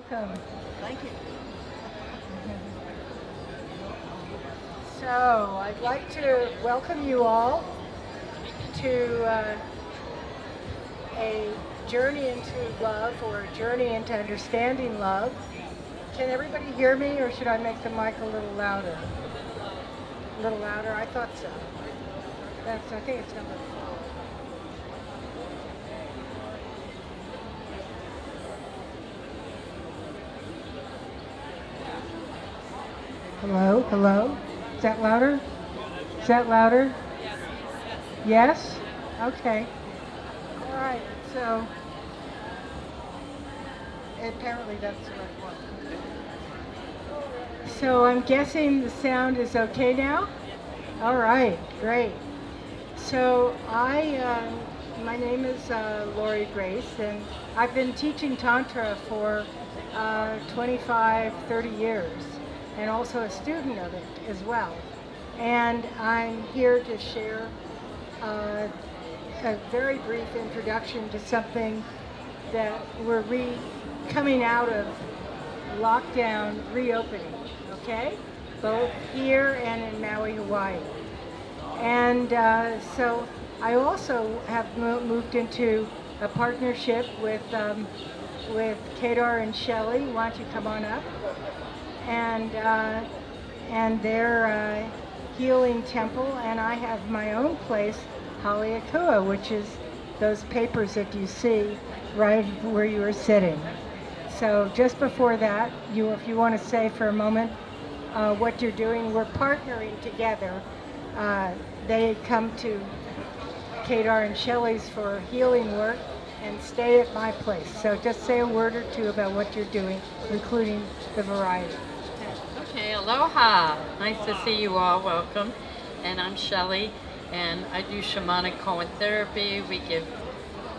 welcome. Thank you. So, I'd like to welcome you all to a journey into love or a journey into understanding love. Can everybody hear me, or should I make the mic a little louder? A little louder? I thought so. I think it's number 4. Hello, hello. Is that louder? Is that louder? Yes? Okay. All right. So apparently that's the right one. So I'm guessing the sound is okay now? All right, great. So my name is Lori Grace, and I've been teaching Tantra for 25, 30 years, and also a student of it as well. And I'm here to share a very brief introduction to something that we're coming out of lockdown, reopening, okay? Both here and in Maui, Hawaii. And so I also have moved into a partnership with Kadar and Shelley. Why don't you come on up? And their healing temple, and I have my own place, Haleakua, which is those papers that you see right where you are sitting. So just before that, if you want to say for a moment what you're doing, we're partnering together. They come to Kadar and Shelley's for healing work and stay at my place. So just say a word or two about what you're doing, including the variety. Okay, aloha. Nice to see you all. Welcome. And I'm Shelley, and I do shamanic koan therapy. We give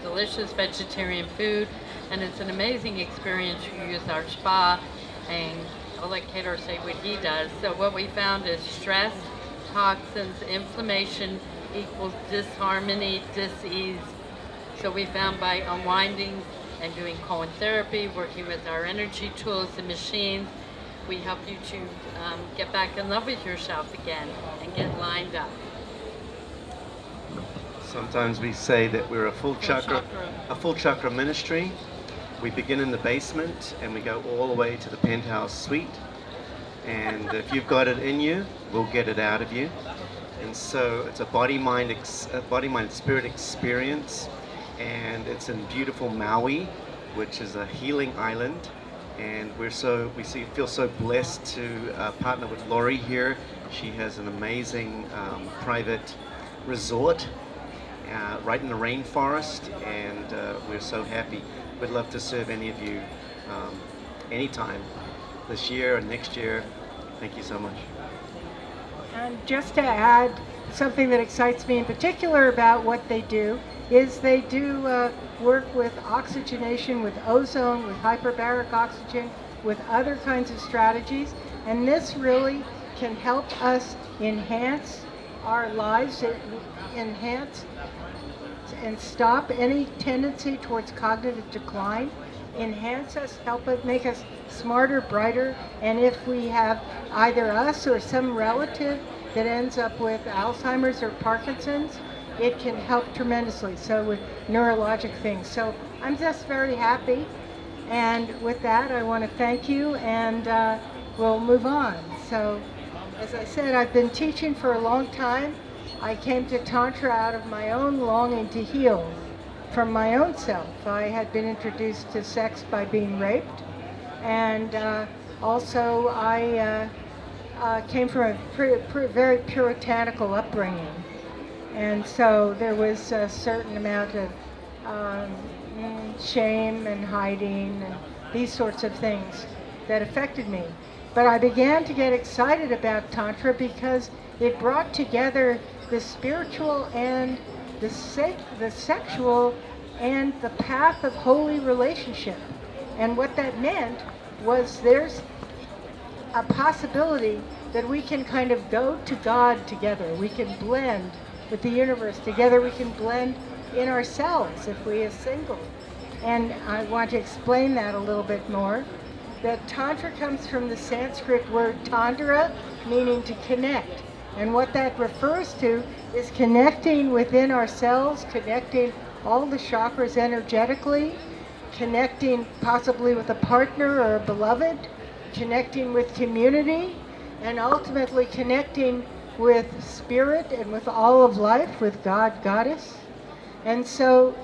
delicious vegetarian food, and it's an amazing experience. You use our spa, and I'll let Kadar say what he does. So what we found is stress, toxins, inflammation equals disharmony, dis-ease. So we found by unwinding and doing koan therapy, working with our energy tools and machines, we help you to get back in love with yourself again and get lined up. Sometimes we say that we're a full chakra ministry. We begin in the basement and we go all the way to the penthouse suite. And if you've got it in you, we'll get it out of you. And so it's a body, mind, spirit experience. And it's in beautiful Maui, which is a healing island. And feel so blessed to partner with Lori here. She has an amazing private resort right in the rainforest, and we're so happy. We'd love to serve any of you anytime this year and next year. Thank you so much. And just to add, something that excites me in particular about what they do is they do work with oxygenation, with ozone, with hyperbaric oxygen, with other kinds of strategies. And this really can help us enhance our lives, enhance and stop any tendency towards cognitive decline, enhance us, help us, make us smarter, brighter, and if we have either us or some relative that ends up with Alzheimer's or Parkinson's, it can help tremendously. So with neurologic things. So I'm just very happy. And with that, I want to thank you, and we'll move on. So as I said, I've been teaching for a long time. I came to Tantra out of my own longing to heal from my own self. I had been introduced to sex by being raped, and also I came from a very puritanical upbringing. And so there was a certain amount of shame and hiding and these sorts of things that affected me. But I began to get excited about Tantra because it brought together the spiritual and the sexual and the path of holy relationship. And what that meant was there's a possibility that we can kind of go to God together. We can blend with the universe together. We can blend in ourselves if we are single. And I want to explain that a little bit more. that Tantra comes from the Sanskrit word Tantra, meaning to connect. And what that refers to is connecting within ourselves, connecting all the chakras energetically, connecting possibly with a partner or a beloved, connecting with community, and ultimately connecting with spirit and with all of life, with God, Goddess. And so,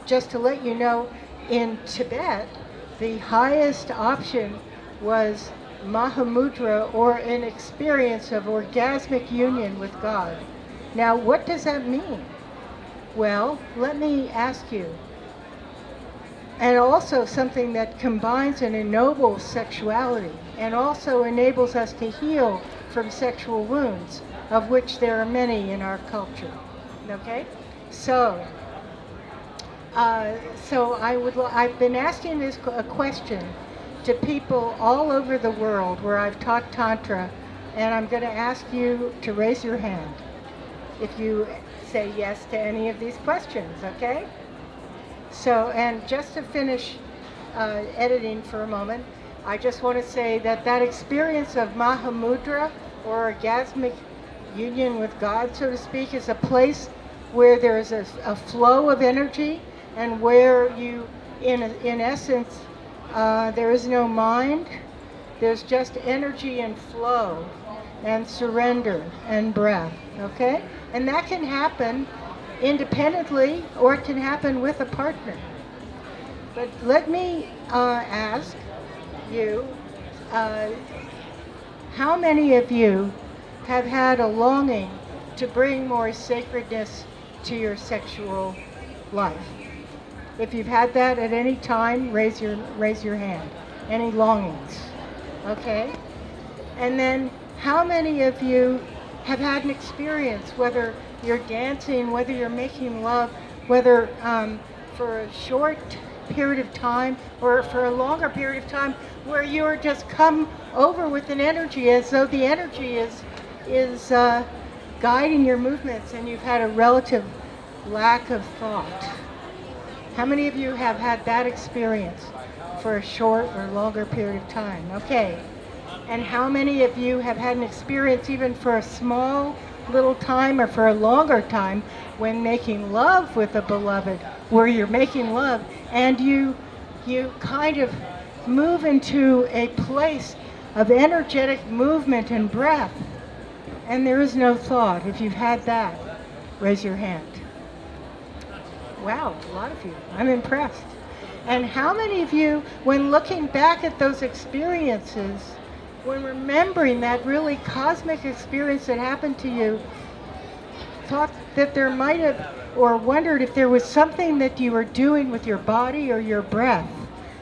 just to let you know, in Tibet, the highest option was Mahamudra, or an experience of orgasmic union with God. Now, what does that mean? Well, let me ask you. And also something that combines and ennobles sexuality and also enables us to heal from sexual wounds, of which there are many in our culture. Okay? So I've been asking this a question to people all over the world where I've taught Tantra, and I'm going to ask you to raise your hand if you say yes to any of these questions, okay? So, and just to finish editing for a moment, I just want to say that that experience of Mahamudra, or orgasmic union with God, so to speak, is a place where there is a flow of energy, and where you, in essence, there is no mind, there's just energy and flow and surrender and breath, okay? And that can happen independently, or it can happen with a partner. But let me ask you, how many of you have had a longing to bring more sacredness to your sexual life? If you've had that at any time, raise your hand. Any longings? Okay? And then how many of you have had an experience, whether you're dancing, whether you're making love, whether for a short period of time or for a longer period of time, where you're just come over with an energy as though the energy is guiding your movements, and you've had a relative lack of thought? How many of you have had that experience for a short or longer period of time? Okay. And how many of you have had an experience even for a small little time or for a longer time when making love with a beloved, where you're making love and you kind of move into a place of energetic movement and breath, and there is no thought? If you've had that, raise your hand. Wow, a lot of you. I'm impressed. And how many of you, when looking back at those experiences, when remembering that really cosmic experience that happened to you, thought that there might have, or wondered if there was something that you were doing with your body or your breath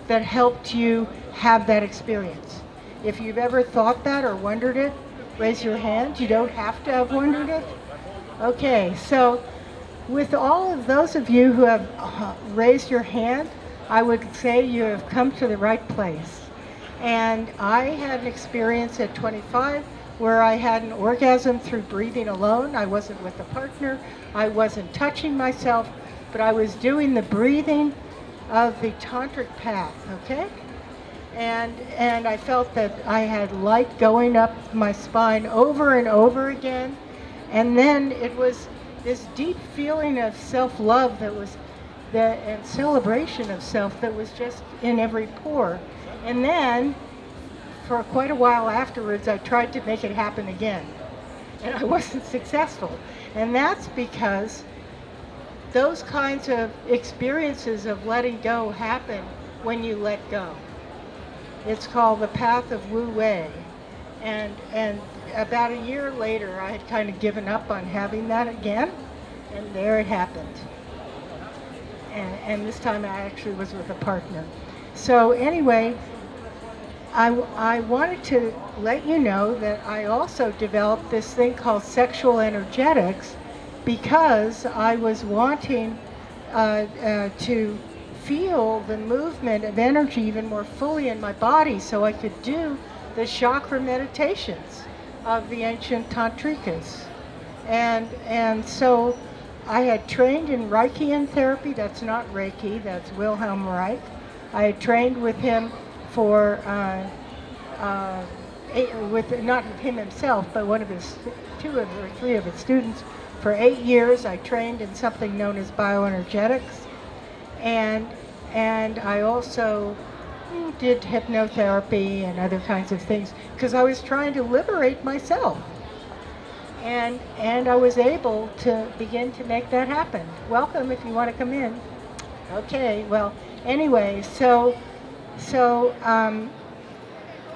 that helped you have that experience? If you've ever thought that or wondered it, raise your hand. You don't have to have wondered it. Okay, so with all of those of you who have raised your hand, I would say you have come to the right place. And I had an experience at 25 where I had an orgasm through breathing alone. I wasn't with a partner, I wasn't touching myself, but I was doing the breathing of the tantric path, okay? And I felt that I had light going up my spine over and over again. And then it was this deep feeling of self-love and celebration of self that was just in every pore. And then, for quite a while afterwards, I tried to make it happen again, and I wasn't successful. And that's because those kinds of experiences of letting go happen when you let go. It's called the path of Wu Wei. And about a year later, I had kind of given up on having that again, and there it happened. And this time I actually was with a partner. So anyway, I wanted to let you know that I also developed this thing called sexual energetics, because I was wanting to feel the movement of energy even more fully in my body, so I could do the chakra meditations of the ancient tantrikas. And so I had trained in Reichian therapy. That's not Reiki, that's Wilhelm Reich. I had trained with him for with not him himself, but one of his two or three of his students for 8 years. I trained in something known as bioenergetics, and I also did hypnotherapy and other kinds of things because I was trying to liberate myself. And I was able to begin to make that happen. Welcome if you want to come in. Okay, well, anyway, so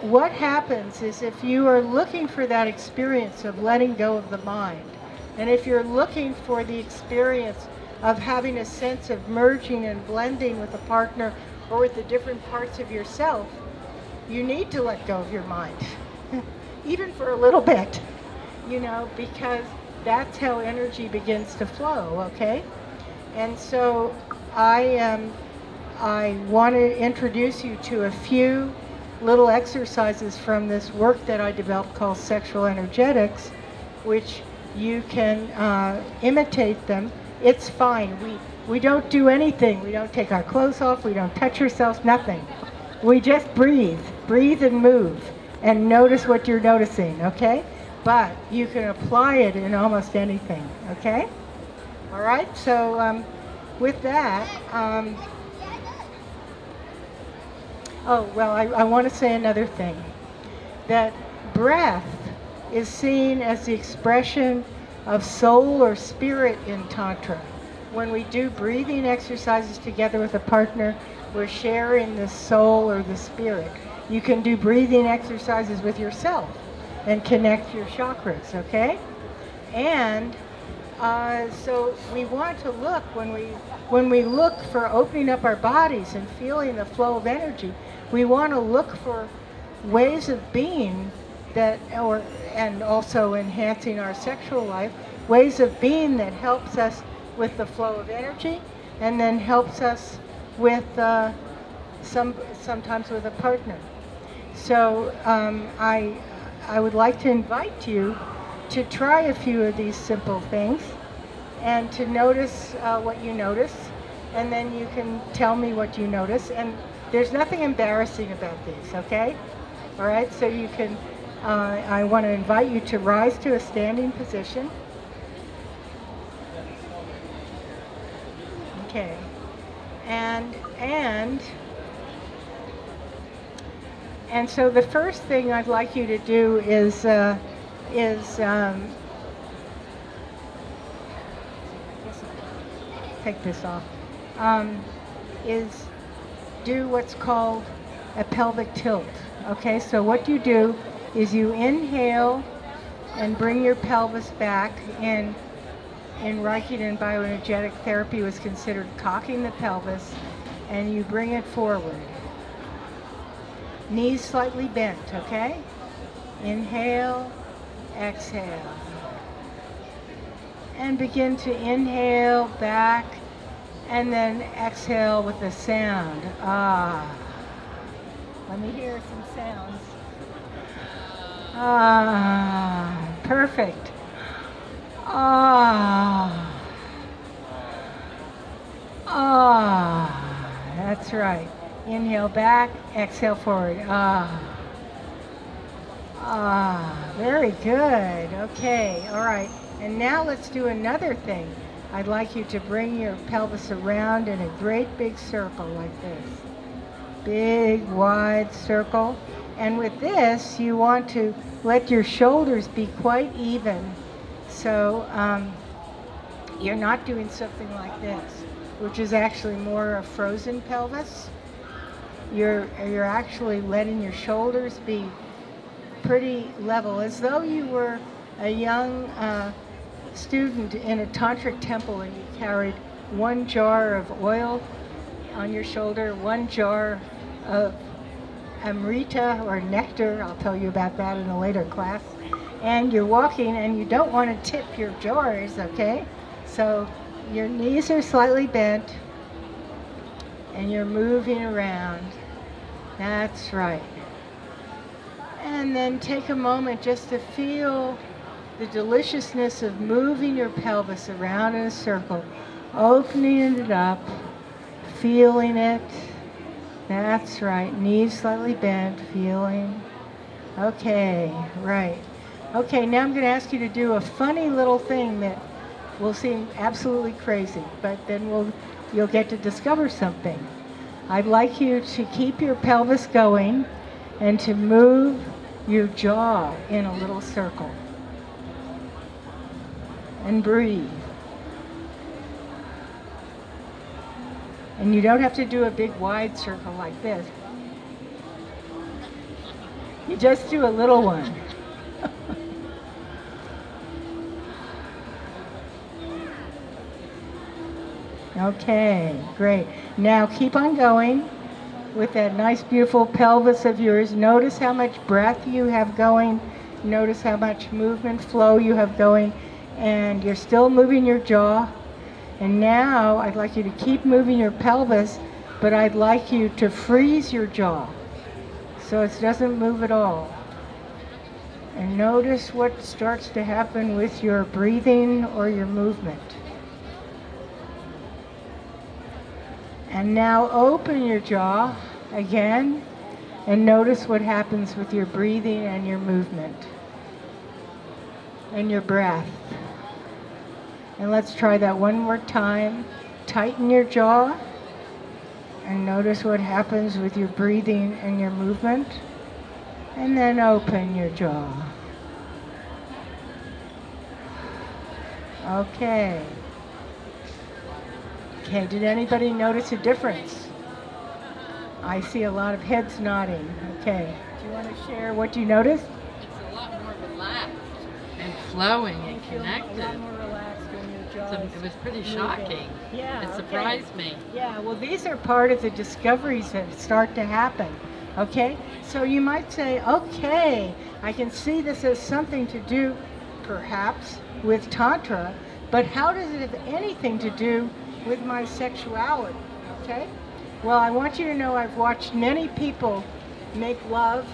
what happens is if you are looking for that experience of letting go of the mind, and if you're looking for the experience of having a sense of merging and blending with a partner or with the different parts of yourself, you need to let go of your mind, even for a little bit, because that's how energy begins to flow, okay? And so I want to introduce you to a few little exercises from this work that I developed called sexual energetics, which you can imitate them. It's fine. We don't do anything. We don't take our clothes off. We don't touch ourselves, nothing. We just breathe and move and notice what you're noticing, okay? But you can apply it in almost anything, okay? All right, so with that, I want to say another thing, that breath is seen as the expression of soul or spirit in Tantra. When we do breathing exercises together with a partner, we're sharing the soul or the spirit. You can do breathing exercises with yourself and connect your chakras, okay? And so we want to look, when we look for opening up our bodies and feeling the flow of energy, we want to look for ways of being and also enhancing our sexual life, ways of being that helps us with the flow of energy, and then helps us with sometimes with a partner. So I would like to invite you to try a few of these simple things and to notice what you notice, and then you can tell me what you notice. And there's nothing embarrassing about these, okay? All right, so you can, I want to invite you to rise to a standing position. Okay, and so the first thing I'd like you to do is take this off, is do what's called a pelvic tilt. Okay, so what you do is you inhale and bring your pelvis back. In Reiki and bioenergetic therapy was considered cocking the pelvis, and you bring it forward. Knees slightly bent, okay? Inhale, exhale. And begin to inhale back, and then exhale with a sound. Ah. Let me hear some sounds. Ah, perfect. Ah. Ah. That's right. Inhale back, exhale forward. Ah. Ah, very good. Okay, all right. And now let's do another thing. I'd like you to bring your pelvis around in a great big circle like this. Big, wide circle. And with this, you want to let your shoulders be quite even. So you're not doing something like this, which is actually more a frozen pelvis. You're actually letting your shoulders be pretty level, as though you were a young student in a tantric temple and you carried one jar of oil on your shoulder, one jar of amrita or nectar. I'll tell you about that in a later class. And you're walking and you don't want to tip your jars, okay? So your knees are slightly bent and you're moving around. That's right. And then take a moment just to feel the deliciousness of moving your pelvis around in a circle, opening it up, feeling it, That's right. Knees slightly bent, feeling. Okay, right. Okay, now I'm going to ask you to do a funny little thing that will seem absolutely crazy, but then you'll get to discover something. I'd like you to keep your pelvis going and to move your jaw in a little circle. And breathe. And you don't have to do a big wide circle like this. You just do a little one. Okay, great. Now keep on going with that nice beautiful pelvis of yours. Notice how much breath you have going. Notice how much movement flow you have going. And you're still moving your jaw. And now I'd like you to keep moving your pelvis, but I'd like you to freeze your jaw so it doesn't move at all. And notice what starts to happen with your breathing or your movement. And now open your jaw again and notice what happens with your breathing and your movement and your breath. And let's try that one more time. Tighten your jaw and notice what happens with your breathing and your movement. And then open your jaw. Okay. Okay, did anybody notice a difference? I see a lot of heads nodding. Okay. Do you want to share what you noticed? It's a lot more relaxed and flowing and connected. A lot more relaxed when your jaw It was pretty shocking. Yeah, It surprised me. Yeah, well, these are part of the discoveries that start to happen. Okay? So you might say, okay, I can see this as something to do, perhaps, with Tantra, but how does it have anything to do with my sexuality? Okay? Well, I want you to know I've watched many people make love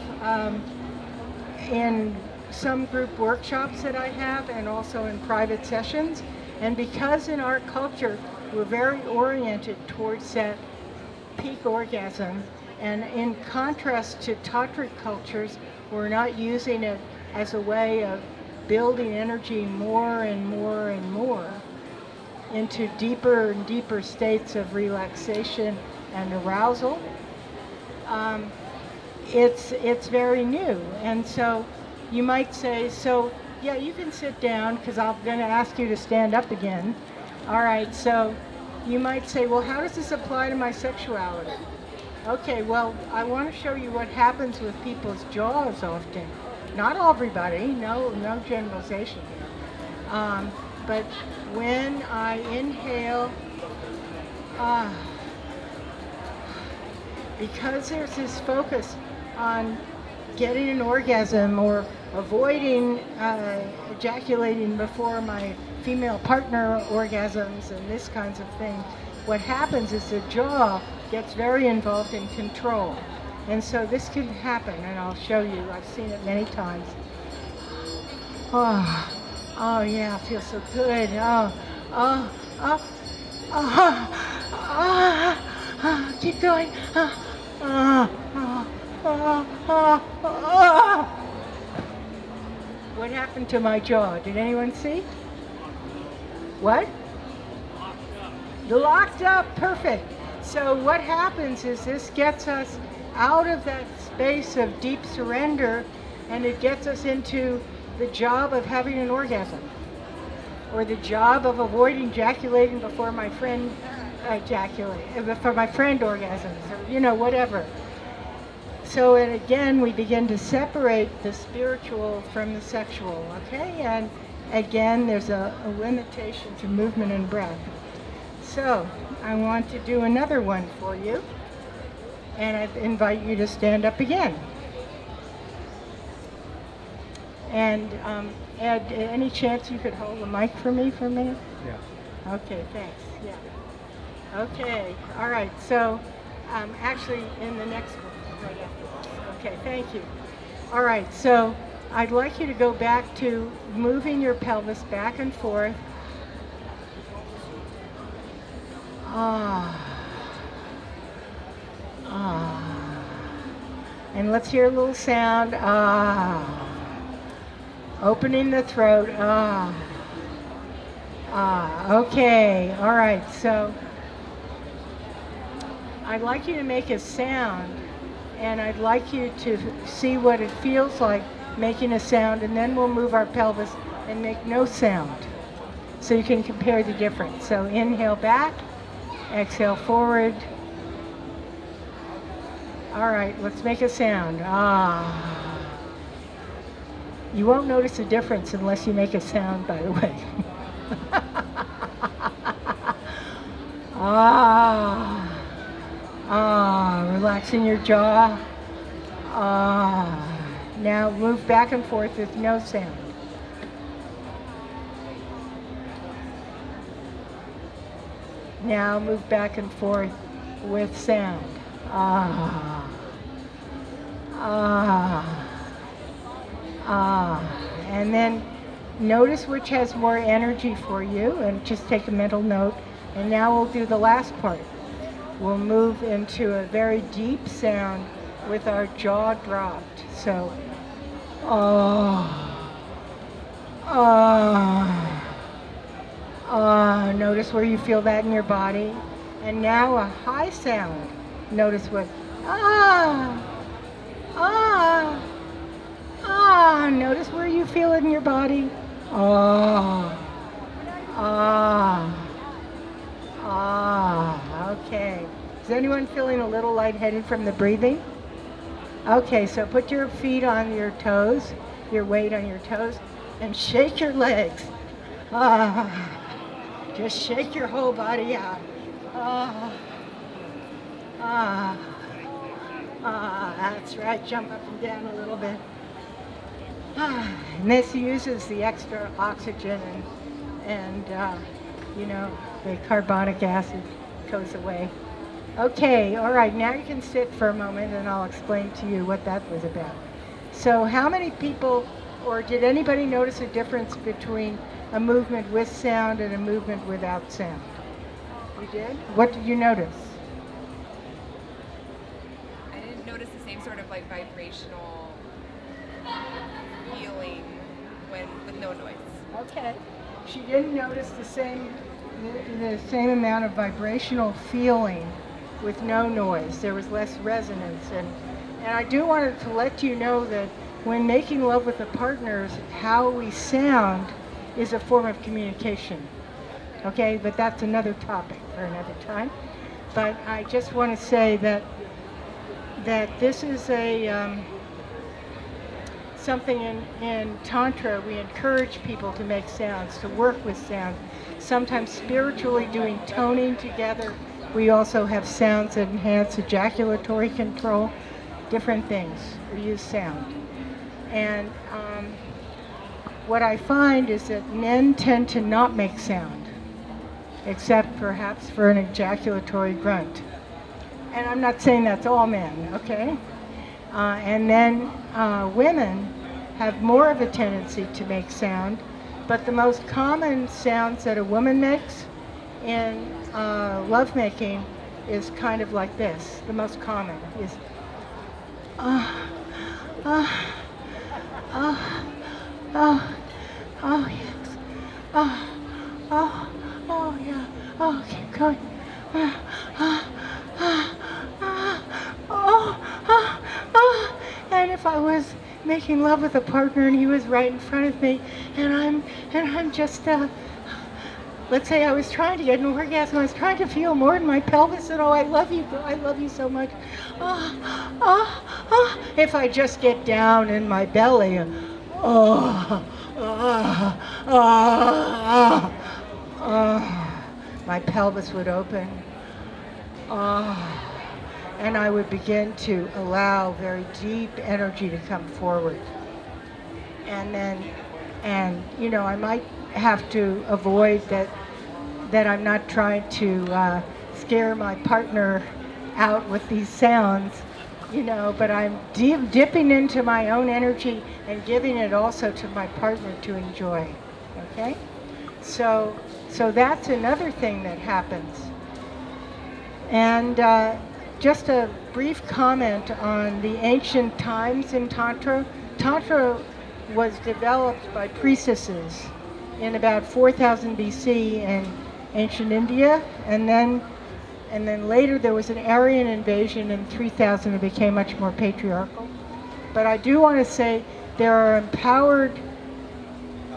in some group workshops that I have and also in private sessions. And because in our culture we're very oriented towards that peak orgasm, and in contrast to tantric cultures, we're not using it as a way of building energy more and more and more into deeper and deeper states of relaxation and arousal. It's very new, and so you might say, so yeah, you can sit down because I'm going to ask you to stand up again. All right, so you might say, well, how does this apply to my sexuality? Okay, well, I want to show you what happens with people's jaws often. Not everybody, no generalization here. But when I inhale, because there's this focus on getting an orgasm or avoiding ejaculating before my female partner orgasms and this kinds of thing, what happens is the jaw gets very involved in control. And so this can happen, and I'll show you. I've seen it many times. Oh yeah, it feels so good. Keep going. What happened to my jaw? Did anyone see? What? Locked up, perfect. So what happens is this gets us out of that space of deep surrender, and it gets us into the job of having an orgasm, or the job of avoiding ejaculating before my friend before my friend orgasms, or whatever. So and again, we begin to separate the spiritual from the sexual, okay? And again, there's a limitation to movement and breath. So I want to do another one for you, and I invite you to stand up again. And Ed, any chance you could hold the mic for me for a minute? Yeah. Okay, thanks. Yeah. Okay, all right. So actually in the next one, right after this. Okay, thank you. All right, so I'd like you to go back to moving your pelvis back and forth. Ah. And let's hear a little sound. Ah. Opening the throat. Ah. Ah. Okay. All right. So I'd like you to make a sound, and I'd like you to see what it feels like making a sound, and then we'll move our pelvis and make no sound. So you can compare the difference. So inhale back, exhale forward. All right, let's make a sound. Ah. You won't notice a difference unless you make a sound, by the way. Ah. Ah, relaxing your jaw. Ah. Now move back and forth with no sound. Now move back and forth with sound. Ah. Ah. Ah. And then notice which has more energy for you, and just take a mental note. And now we'll do the last part. We'll move into a very deep sound with our jaw dropped. So, ah. Ah. Ah. Notice where you feel that in your body. And now a high sound. Notice what, ah. Ah. Ah. Notice where you feel it in your body. Ah. Ah. Ah, okay. Is anyone feeling a little lightheaded from the breathing? Okay, so put your feet on your toes, your weight on your toes, and shake your legs. Ah, just shake your whole body out. Ah, ah, ah, that's right. Jump up and down a little bit. Ah, and this uses the extra oxygen and you know, the carbonic acid goes away. Okay, all right, now you can sit for a moment and I'll explain to you what that was about. So how many people, or did anybody notice a difference between a movement with sound and a movement without sound? You did? What did you notice? I didn't notice the same sort of like vibrational feeling with no noise. Okay. She didn't notice the same amount of vibrational feeling with no noise. There was less resonance, and I do want to let you know that when making love with the partners, how we sound is a form of communication. Okay, but that's another topic for another time. But I just want to say that this is a something in Tantra. We encourage people to make sounds, to work with sound. Sometimes spiritually doing toning together. We also have sounds that enhance ejaculatory control, different things. We use sound. And what I find is that men tend to not make sound, except perhaps for an ejaculatory grunt. And I'm not saying that's all men, okay? And then women have more of a tendency to make sound, but the most common sounds that a woman makes in lovemaking is kind of like this. The most common is oh yes, oh yeah, oh keep going, and if I was making love with a partner and he was right in front of me, and I'm just let's say I was trying to get an orgasm, I was trying to feel more in my pelvis, and oh, I love you so much. If I just get down in my belly, my pelvis would open, and I would begin to allow very deep energy to come forward. And then, I might have to avoid that I'm not trying to scare my partner out with these sounds, but I'm dipping into my own energy and giving it also to my partner to enjoy, okay? So that's another thing that happens. And just a brief comment on the ancient times in Tantra. Tantra was developed by priestesses in about 4000 BC in ancient India, and then later there was an Aryan invasion in 3000. It became much more patriarchal. But I do want to say there are empowered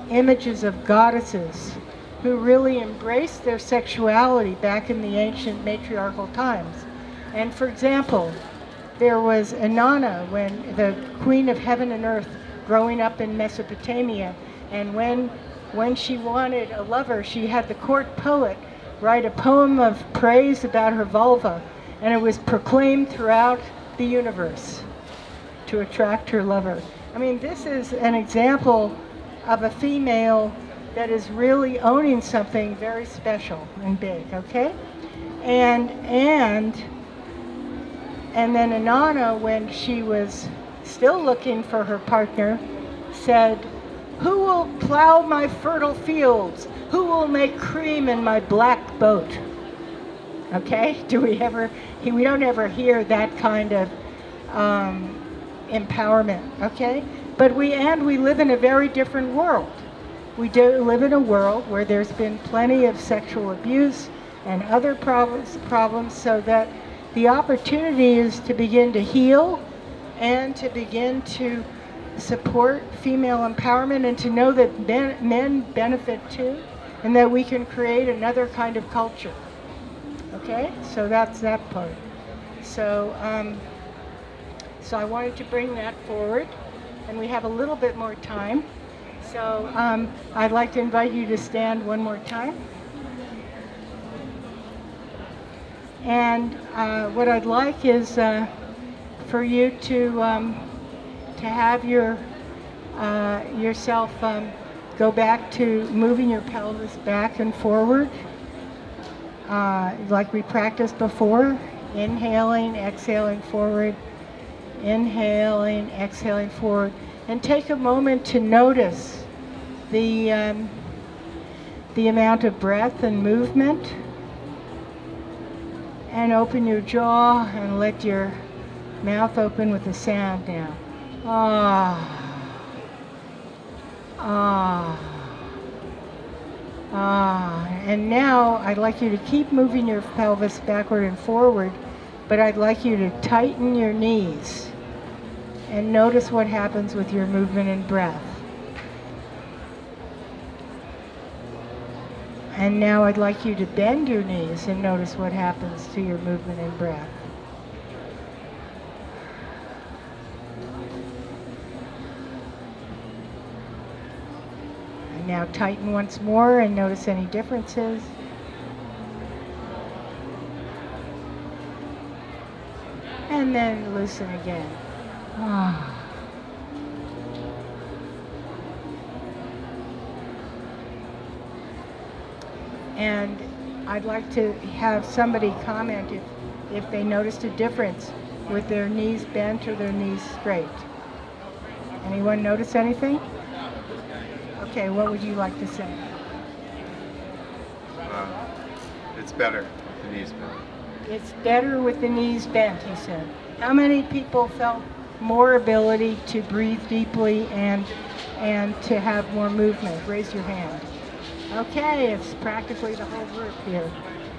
images of goddesses who really embraced their sexuality back in the ancient matriarchal times. And for example, there was Inanna, when the queen of heaven and earth, growing up in Mesopotamia, and when she wanted a lover, she had the court poet write a poem of praise about her vulva, and it was proclaimed throughout the universe to attract her lover. I mean, this is an example of a female that is really owning something very special and big, okay? And then Inanna, when she was still looking for her partner, said, "Who will plow my fertile fields? Who will make cream in my black boat?" Okay? We don't ever hear that kind of empowerment, okay? But we live in a very different world. We do live in a world where there's been plenty of sexual abuse and other problems, so that the opportunity is to begin to heal and to begin to support female empowerment, and to know that men benefit too, and that we can create another kind of culture. Okay? So that's that part. So I wanted to bring that forward, and we have a little bit more time. So I'd like to invite you to stand one more time. And what I'd like is for you to have yourself go back to moving your pelvis back and forward, like we practiced before. Inhaling, exhaling forward. Inhaling, exhaling forward. And take a moment to notice the amount of breath and movement. And open your jaw and let your mouth open with a sound now. Ah. Ah. Ah. And now I'd like you to keep moving your pelvis backward and forward, but I'd like you to tighten your knees and notice what happens with your movement and breath. And now I'd like you to bend your knees and notice what happens to your movement and breath. And now tighten once more and notice any differences. And then loosen again. Ah. And I'd like to have somebody comment if they noticed a difference with their knees bent or their knees straight. Anyone notice anything? Okay, what would you like to say? It's better with the knees bent. It's better with the knees bent, he said. How many people felt more ability to breathe deeply and to have more movement? Raise your hand. Okay, it's practically the whole group here.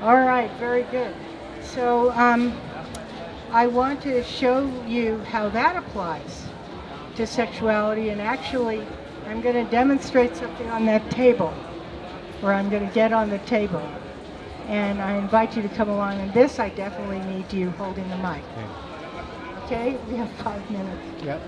All right, very good. So I want to show you how that applies to sexuality, and actually I'm going to demonstrate something on that table, or I'm going to get on the table. And I invite you to come along, and this I definitely need you holding the mic. Okay, we have 5 minutes. Yep.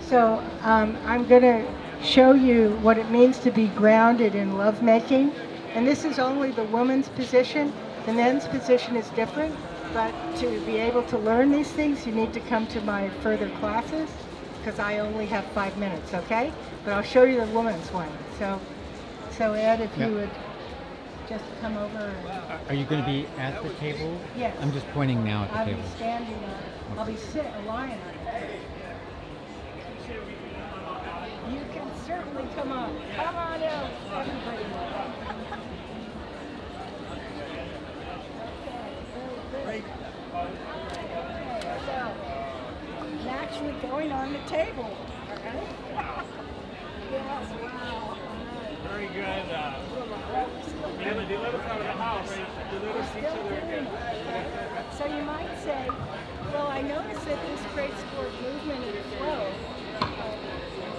So I'm going to show you what it means to be grounded in lovemaking. And this is only the woman's position. The men's position is different, but to be able to learn these things, you need to come to my further classes, because I only have 5 minutes, okay? But I'll show you the woman's one. So Ed, if you would just come over. And, Are you going to be at the table? Yes. I'm just pointing now at the I'll table. be standing on it. I'll be lying on it. You can certainly come on. Come on out, everybody. Okay, very good. going on the table. All right? Yes, wow. Very good. Emma, do let us out of the house. Do let us each other again. So you might say, well, I notice that this creates more movement and flow,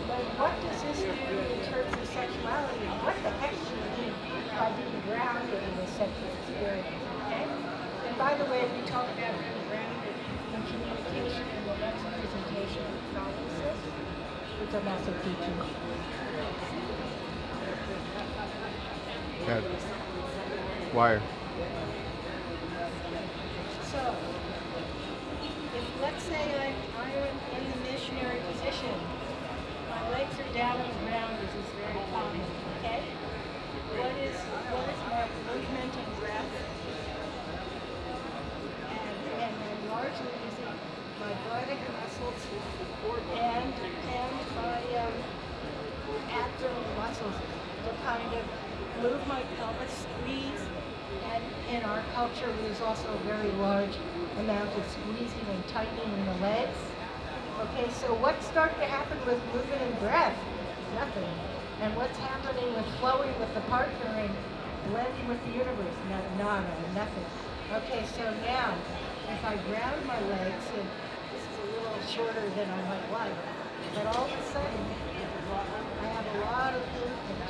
but what does this do in terms of sexuality? What the heck do you mean by being grounded in a sexual experience? Okay? And by the way, we talk about being grounded in communication in the next presentation of Catholicism, which I'm also teaching. That wire. So, if let's say I'm in the missionary position, my legs are down on the ground, this is very common, okay? What is my movement and breath? And I'm largely using my buttock muscles and my abdominal muscles to kind of move my pelvis, squeeze, and in our culture there's also a very large amount of squeezing and tightening in the legs. Okay, so what's starting to happen with movement and breath? Nothing. And what's happening with flowing with the partner and blending with the universe? Nada, nothing. Okay, so now, if I ground my legs, and this is a little shorter than I might like, but all of a sudden, I have a lot of movement.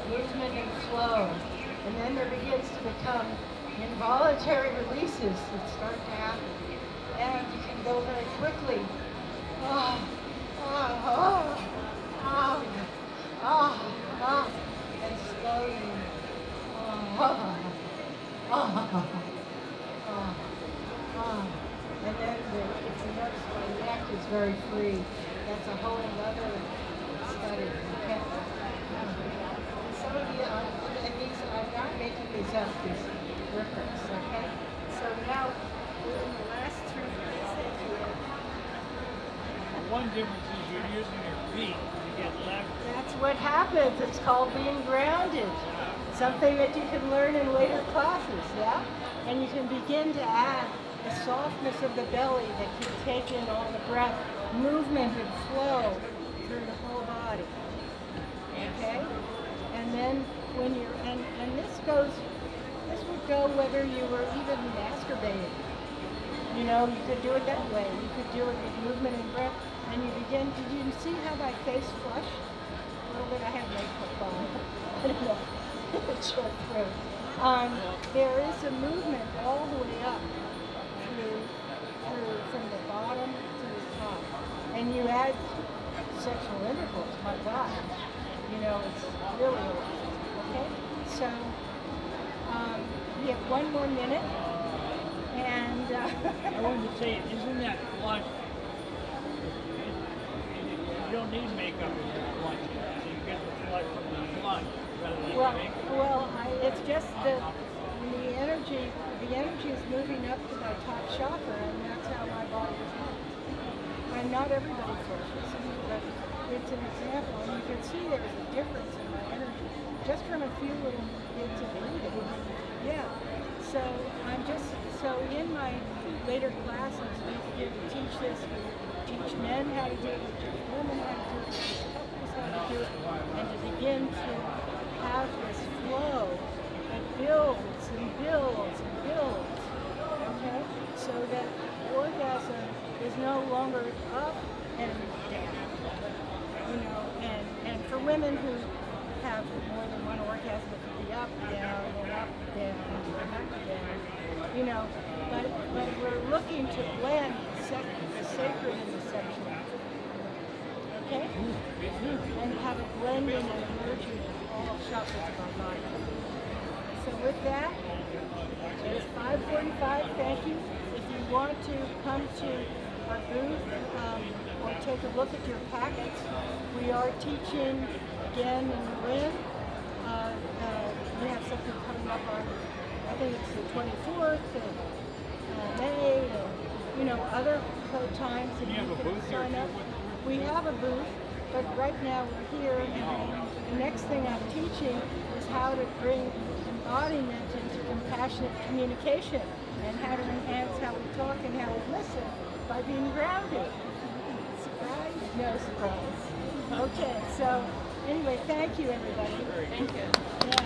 Movement and flow. And then there begins to become involuntary releases that start to happen. And you can go very quickly. And slowly. And then if you notice my neck is very free. That's a whole other study. Okay? Some of you, and these, I'm not making these up, these reference, okay? So now, we're in the last 3 minutes that you One difference is you're using your feet to get leverage. That's what happens. It's called being grounded. Something that you can learn in later classes, yeah? And you can begin to add the softness of the belly that can take in all the breath, movement and flow through the whole body. Okay? And then when you're, and this would go whether you were even masturbating. You know, you could do it that way. You could do it with movement and breath. And you begin, did you see how my face flushed? A little bit, I have makeup on. I don't know. It's short through. There is a movement all the way up through from the bottom to the top. And you add sexual intercourse, my God. You know, it's really awesome. Okay? So, we have 1 more minute. And I wanted to say, isn't that flush? You don't need makeup in your flush. You get the flush from the flush rather than makeup. well, it's just the energy. The energy is moving up to my top chakra, and that's how my body is moving. And not everybody flushes, but it's an example. And you can see there's a difference in my energy just from a few little bits of breathing. Yeah. So in my later classes, we begin to teach this. We teach men how to do it, we teach women how to do it, we teach couples how to do it, and to begin to have this flow that builds and builds and builds. Okay? So that orgasm is no longer up and down. You know, and for women who have more than one orgasm, it could be up, down, and up, down, and up, down. You know, but we're looking to blend the sacred and the sexual. Okay? And have a blending and merging of all chakras of our body. So with that, it's 5:45. Thank you. If you want to come to our booth or take a look at your packets, we are teaching again in Marin. We have something coming up on, I think it's the 24th of May, and, you know, other times that you can sign up. We have a booth, but right now we're here, and the next thing I'm teaching is how to bring embodiment into compassionate communication and how to enhance how we talk and how we listen by being grounded. Surprise? No surprise. Okay, so anyway, thank you, everybody. Thank you.